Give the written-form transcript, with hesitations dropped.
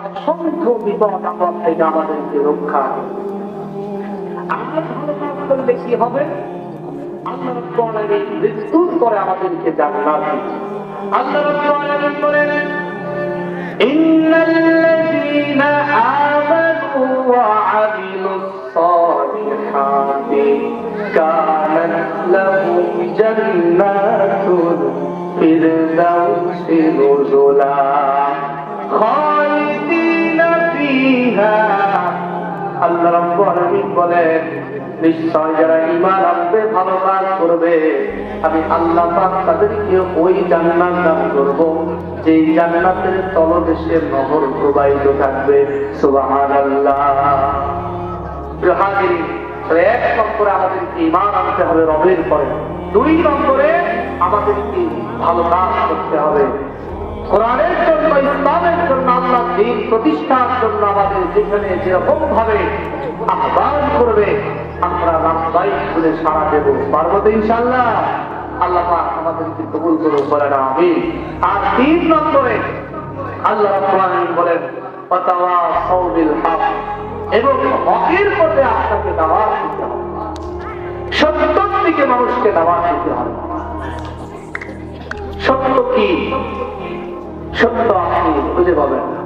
অসংখ্য বিপদ আপদ থেকে আমাদেরকে রক্ষা। আমরা ভালো কাজ করলে কি হবে? আল্লাহ রাব্বুল আলামিন বিস্তুর করে আমাদেরকে জান্নাত দিবেন। আল্লাহ রাব্বুল আলামিন বলেন, ইন্নাল্লাযীনা আমানু ওয়া আমিলুস সালিহাতি কানাত লাহুম জান্নাতুল ফিরদাউসি নুজুলা খালিদিনা ফিহা। আল্লাহ রাব্বুল আলামিন বলেন, নিশ্চয় যারা ঈমান আনবে, ভালো কাজ করবে, আমি আল্লাহ পাক তাদেরকে ওই জান্নাত দান করব যে জান্নাতের তলদেশে নহর প্রবাহিত থাকবে। সুবহানাল্লাহ। হাজিরিন, এক নম্বরে আমাদেরকে ঈমান আনতে হবে রবের পরে, দুই নম্বরে আমাদেরকে ভালো কাজ করতে হবে। কোরআনের জন্য, ইসলামের জন্য, আল্লাহর দ্বীন প্রতিষ্ঠার জন্য আমাদের যেখানে যেরকম ভাবে আহ্বান করবে আমরা লাভবাই করে সাড়া দেব। পারবো তো ইনশাআল্লাহ? আল্লাহ পাক আমাদেরকে কবুল করুন, বলেন আমিন। আর তিন নম্বরে আল্লাহ রাব্বুল আলামিন বলেন, ওয়াতাওয়াসাউ বিল হক, এবং হকের পথে আপনাকে দাওয়াত দিতে হবে, সত্যের দিকে মানুষকে দাওয়াত দিতে হবে। সত্য কি? সত্য আপনি খুঁজে পাবেন না।